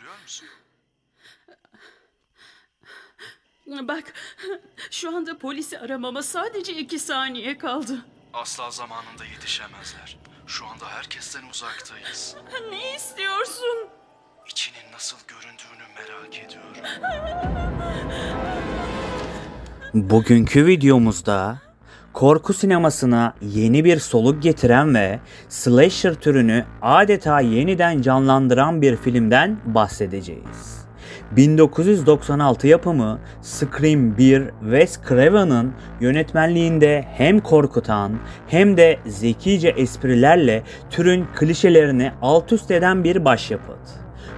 biliyor musun? Bak, şu anda polisi aramama sadece 2 saniye kaldı. Asla zamanında yetişemezler. Şu anda herkesten uzaktayız. Ne istiyorsun? İçinin nasıl göründüğünü merak ediyorum. Bugünkü videomuzda korku sinemasına yeni bir soluk getiren ve slasher türünü adeta yeniden canlandıran bir filmden bahsedeceğiz. 1996 yapımı Scream 1, Wes Craven'ın yönetmenliğinde hem korkutan hem de zekice esprilerle türün klişelerini alt üst eden bir başyapıt.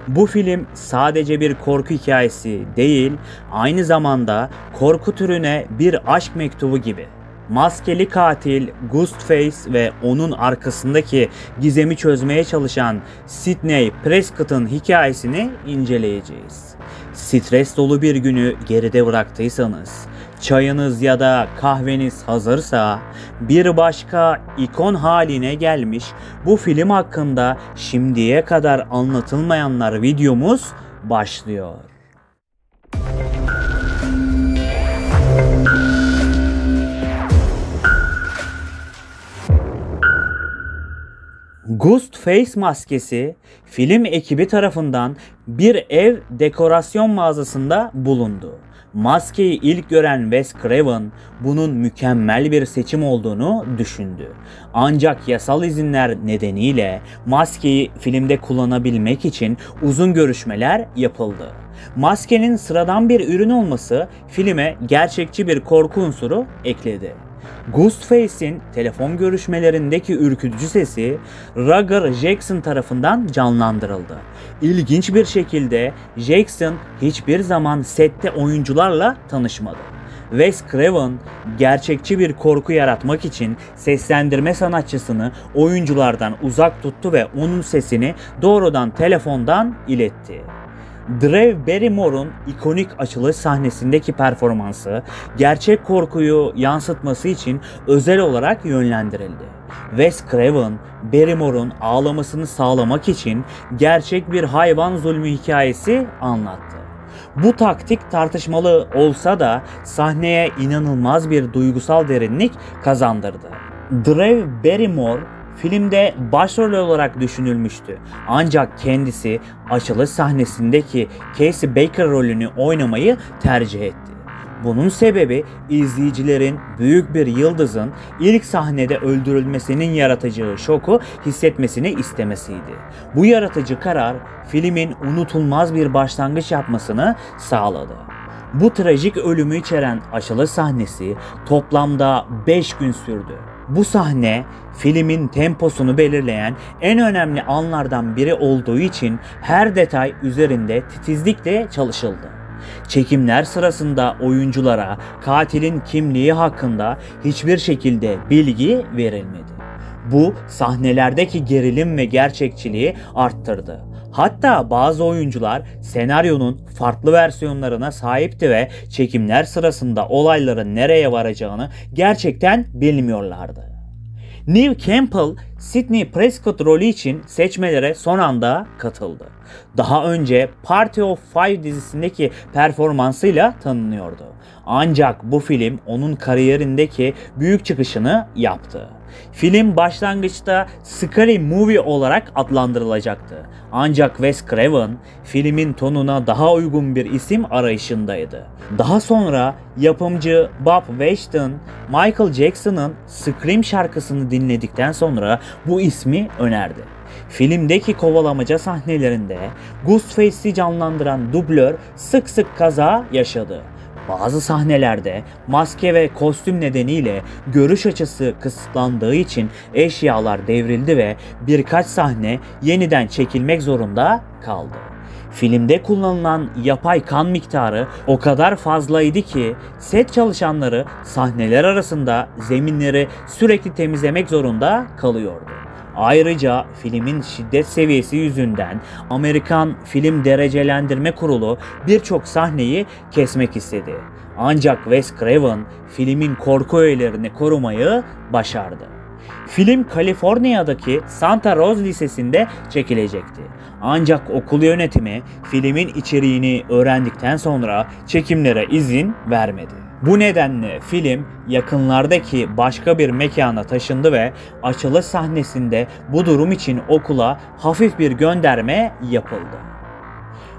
Bu film sadece bir korku hikayesi değil, aynı zamanda korku türüne bir aşk mektubu gibi. Maskeli katil Ghostface ve onun arkasındaki gizemi çözmeye çalışan Sidney Prescott'ın hikayesini inceleyeceğiz. Stres dolu bir günü geride bıraktıysanız, çayınız ya da kahveniz hazırsa, bir başka ikon haline gelmiş bu film hakkında şimdiye kadar anlatılmayanlar videomuz başlıyor. Ghostface maskesi film ekibi tarafından bir ev dekorasyon mağazasında bulundu. Maskeyi ilk gören Wes Craven bunun mükemmel bir seçim olduğunu düşündü. Ancak yasal izinler nedeniyle maskeyi filmde kullanabilmek için uzun görüşmeler yapıldı. Maskenin sıradan bir ürün olması filme gerçekçi bir korku unsuru ekledi. Ghostface'in telefon görüşmelerindeki ürkütücü sesi Roger Jackson tarafından canlandırıldı. İlginç bir şekilde Jackson hiçbir zaman sette oyuncularla tanışmadı. Wes Craven gerçekçi bir korku yaratmak için seslendirme sanatçısını oyunculardan uzak tuttu ve onun sesini doğrudan telefondan iletti. Drew Barrymore'un ikonik açılış sahnesindeki performansı gerçek korkuyu yansıtması için özel olarak yönlendirildi. Wes Craven, Barrymore'un ağlamasını sağlamak için gerçek bir hayvan zulmü hikayesi anlattı. Bu taktik tartışmalı olsa da sahneye inanılmaz bir duygusal derinlik kazandırdı. Drew Barrymore filmde başrol olarak düşünülmüştü. Ancak kendisi açılış sahnesindeki Casey Baker rolünü oynamayı tercih etti. Bunun sebebi izleyicilerin büyük bir yıldızın ilk sahnede öldürülmesinin yaratacağı şoku hissetmesini istemesiydi. Bu yaratıcı karar filmin unutulmaz bir başlangıç yapmasını sağladı. Bu trajik ölümü içeren açılış sahnesi toplamda 5 gün sürdü. Bu sahne filmin temposunu belirleyen en önemli anlardan biri olduğu için her detay üzerinde titizlikle çalışıldı. Çekimler sırasında oyunculara katilin kimliği hakkında hiçbir şekilde bilgi verilmedi. Bu sahnelerdeki gerilim ve gerçekçiliği arttırdı. Hatta bazı oyuncular senaryonun farklı versiyonlarına sahipti ve çekimler sırasında olayların nereye varacağını gerçekten bilmiyorlardı. Neve Campbell, Sidney Prescott rolü için seçmelere son anda katıldı. Daha önce Party of Five dizisindeki performansıyla tanınıyordu. Ancak bu film onun kariyerindeki büyük çıkışını yaptı. Film başlangıçta Scary Movie olarak adlandırılacaktı. Ancak Wes Craven filmin tonuna daha uygun bir isim arayışındaydı. Daha sonra yapımcı Bob Washington, Michael Jackson'ın Scream şarkısını dinledikten sonra bu ismi önerdi. Filmdeki kovalamaca sahnelerinde Ghostface'i canlandıran dublör sık sık kaza yaşadı. Bazı sahnelerde maske ve kostüm nedeniyle görüş açısı kısıtlandığı için eşyalar devrildi ve birkaç sahne yeniden çekilmek zorunda kaldı. Filmde kullanılan yapay kan miktarı o kadar fazlaydı ki set çalışanları sahneler arasında zeminleri sürekli temizlemek zorunda kalıyordu. Ayrıca filmin şiddet seviyesi yüzünden Amerikan Film Derecelendirme Kurulu birçok sahneyi kesmek istedi. Ancak Wes Craven filmin korku öğelerini korumayı başardı. Film Kaliforniya'daki Santa Rosa Lisesi'nde çekilecekti. Ancak okul yönetimi filmin içeriğini öğrendikten sonra çekimlere izin vermedi. Bu nedenle film yakınlardaki başka bir mekana taşındı ve açılış sahnesinde bu durum için okula hafif bir gönderme yapıldı.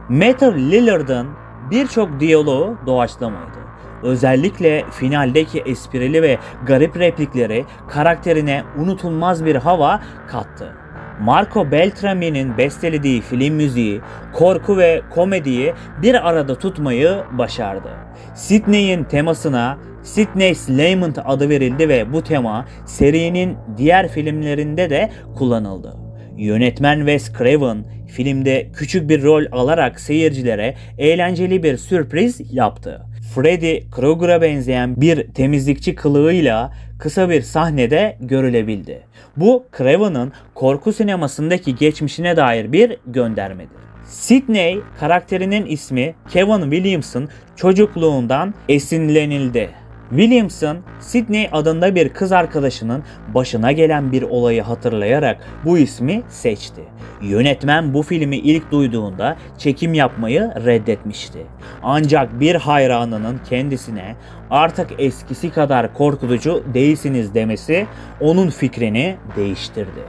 Matthew Lillard'ın birçok diyaloğu doğaçlamaydı. Özellikle finaldeki esprili ve garip replikleri karakterine unutulmaz bir hava kattı. Marco Beltrami'nin bestelediği film müziği, korku ve komediyi bir arada tutmayı başardı. Sidney'in temasına Sidney's Lament adı verildi ve bu tema serinin diğer filmlerinde de kullanıldı. Yönetmen Wes Craven filmde küçük bir rol alarak seyircilere eğlenceli bir sürpriz yaptı. Freddy Krueger'a benzeyen bir temizlikçi kılığıyla kısa bir sahnede görülebildi. Bu Craven'ın korku sinemasındaki geçmişine dair bir göndermedir. Sidney karakterinin ismi Kevin Williams'ın çocukluğundan esinlenildi. Williamson, Sidney adında bir kız arkadaşının başına gelen bir olayı hatırlayarak bu ismi seçti. Yönetmen bu filmi ilk duyduğunda çekim yapmayı reddetmişti. Ancak bir hayranının kendisine "Artık eskisi kadar korkutucu değilsiniz" demesi onun fikrini değiştirdi.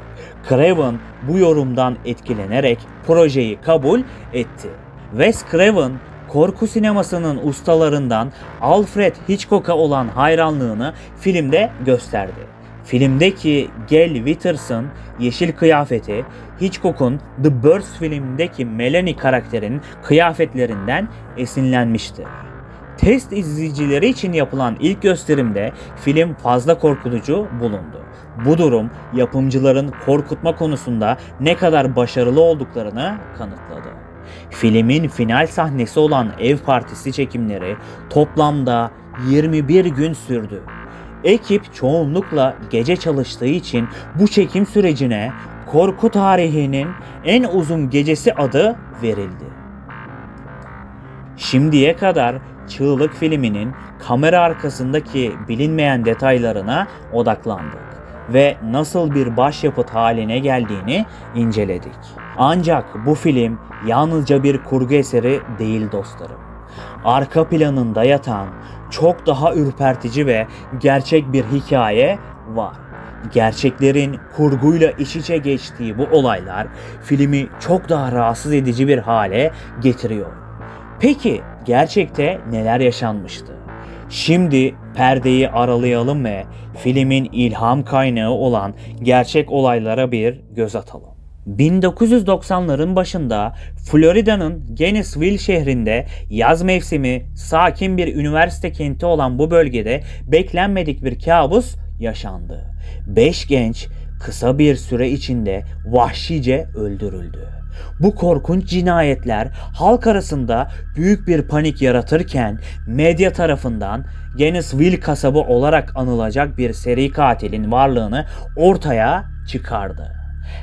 Craven bu yorumdan etkilenerek projeyi kabul etti. Wes Craven, korku sinemasının ustalarından Alfred Hitchcock'a olan hayranlığını filmde gösterdi. Filmdeki Gail Withers'ın yeşil kıyafeti, Hitchcock'un The Birds filmindeki Melanie karakterinin kıyafetlerinden esinlenmiştir. Test izleyicileri için yapılan ilk gösterimde film fazla korkutucu bulundu. Bu durum yapımcıların korkutma konusunda ne kadar başarılı olduklarını kanıtladı. Filmin final sahnesi olan ev partisi çekimleri toplamda 21 gün sürdü. Ekip çoğunlukla gece çalıştığı için bu çekim sürecine korku tarihinin en uzun gecesi adı verildi. Şimdiye kadar Çığlık filminin kamera arkasındaki bilinmeyen detaylarına odaklandık ve nasıl bir başyapıt haline geldiğini inceledik. Ancak bu film yalnızca bir kurgu eseri değil dostlarım. Arka planında yatan çok daha ürpertici ve gerçek bir hikaye var. Gerçeklerin kurguyla iç içe geçtiği bu olaylar filmi çok daha rahatsız edici bir hale getiriyor. Peki gerçekte neler yaşanmıştı? Şimdi perdeyi aralayalım ve filmin ilham kaynağı olan gerçek olaylara bir göz atalım. 1990'ların başında Florida'nın Gainesville şehrinde yaz mevsimi sakin bir üniversite kenti olan bu bölgede beklenmedik bir kabus yaşandı. 5 genç kısa bir süre içinde vahşice öldürüldü. Bu korkunç cinayetler halk arasında büyük bir panik yaratırken medya tarafından Gainesville kasabı olarak anılacak bir seri katilin varlığını ortaya çıkardı.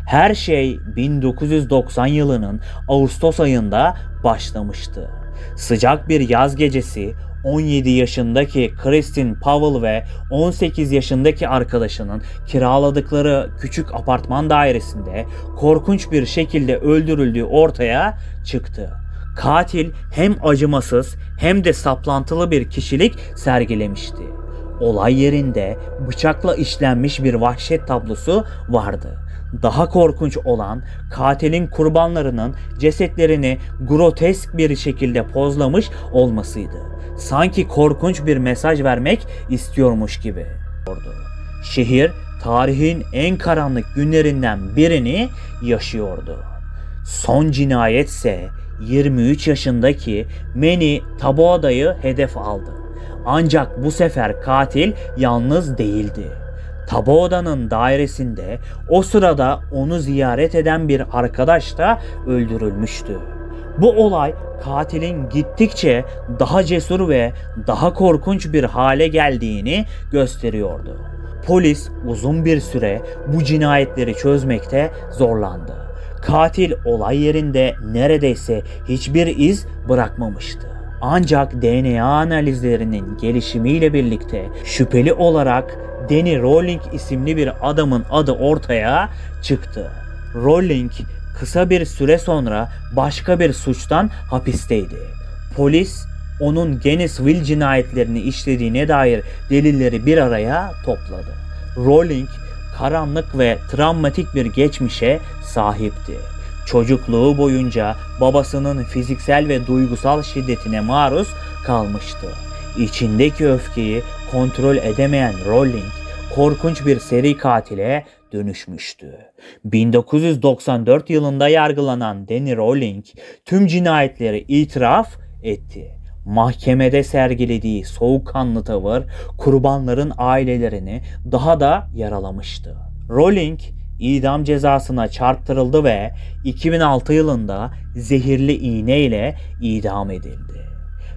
Her şey 1990 yılının Ağustos ayında başlamıştı. Sıcak bir yaz gecesi 17 yaşındaki Kristin Powell ve 18 yaşındaki arkadaşının kiraladıkları küçük apartman dairesinde korkunç bir şekilde öldürüldüğü ortaya çıktı. Katil hem acımasız hem de saplantılı bir kişilik sergilemişti. Olay yerinde bıçakla işlenmiş bir vahşet tablosu vardı. Daha korkunç olan katilin kurbanlarının cesetlerini grotesk bir şekilde pozlamış olmasıydı. Sanki korkunç bir mesaj vermek istiyormuş gibi. Şehir tarihin en karanlık günlerinden birini yaşıyordu. Son cinayetse 23 yaşındaki Manny Taboada'yı hedef aldı. Ancak bu sefer katil yalnız değildi. Taboada'nın dairesinde o sırada onu ziyaret eden bir arkadaş da öldürülmüştü. Bu olay katilin gittikçe daha cesur ve daha korkunç bir hale geldiğini gösteriyordu. Polis uzun bir süre bu cinayetleri çözmekte zorlandı. Katil olay yerinde neredeyse hiçbir iz bırakmamıştı. Ancak DNA analizlerinin gelişimiyle birlikte şüpheli olarak Danny Rolling isimli bir adamın adı ortaya çıktı. Rolling kısa bir süre sonra başka bir suçtan hapisteydi. Polis onun Gainesville cinayetlerini işlediğine dair delilleri bir araya topladı. Rolling karanlık ve travmatik bir geçmişe sahipti. Çocukluğu boyunca babasının fiziksel ve duygusal şiddetine maruz kalmıştı. İçindeki öfkeyi kontrol edemeyen Rolling korkunç bir seri katile dönüşmüştü. 1994 yılında yargılanan Danny Rolling tüm cinayetleri itiraf etti. Mahkemede sergilediği soğukkanlı tavır kurbanların ailelerini daha da yaralamıştı. Rolling idam cezasına çarptırıldı ve 2006 yılında zehirli iğne ile idam edildi.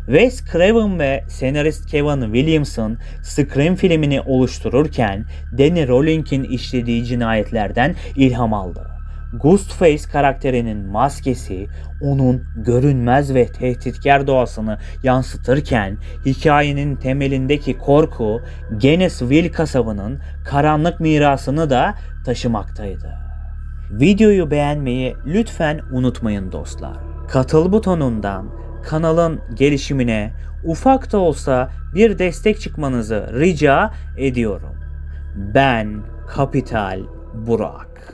Wes Craven ve senarist Kevin Williamson Scream filmini oluştururken Danny Rolling'in işlediği cinayetlerden ilham aldı. Ghostface karakterinin maskesi onun görünmez ve tehditkar doğasını yansıtırken hikayenin temelindeki korku Gainesville kasabının karanlık mirasını da taşımaktaydı. Videoyu beğenmeyi lütfen unutmayın dostlar. Katıl butonundan kanalın gelişimine ufak da olsa bir destek çıkmanızı rica ediyorum. Ben Kapital Burak.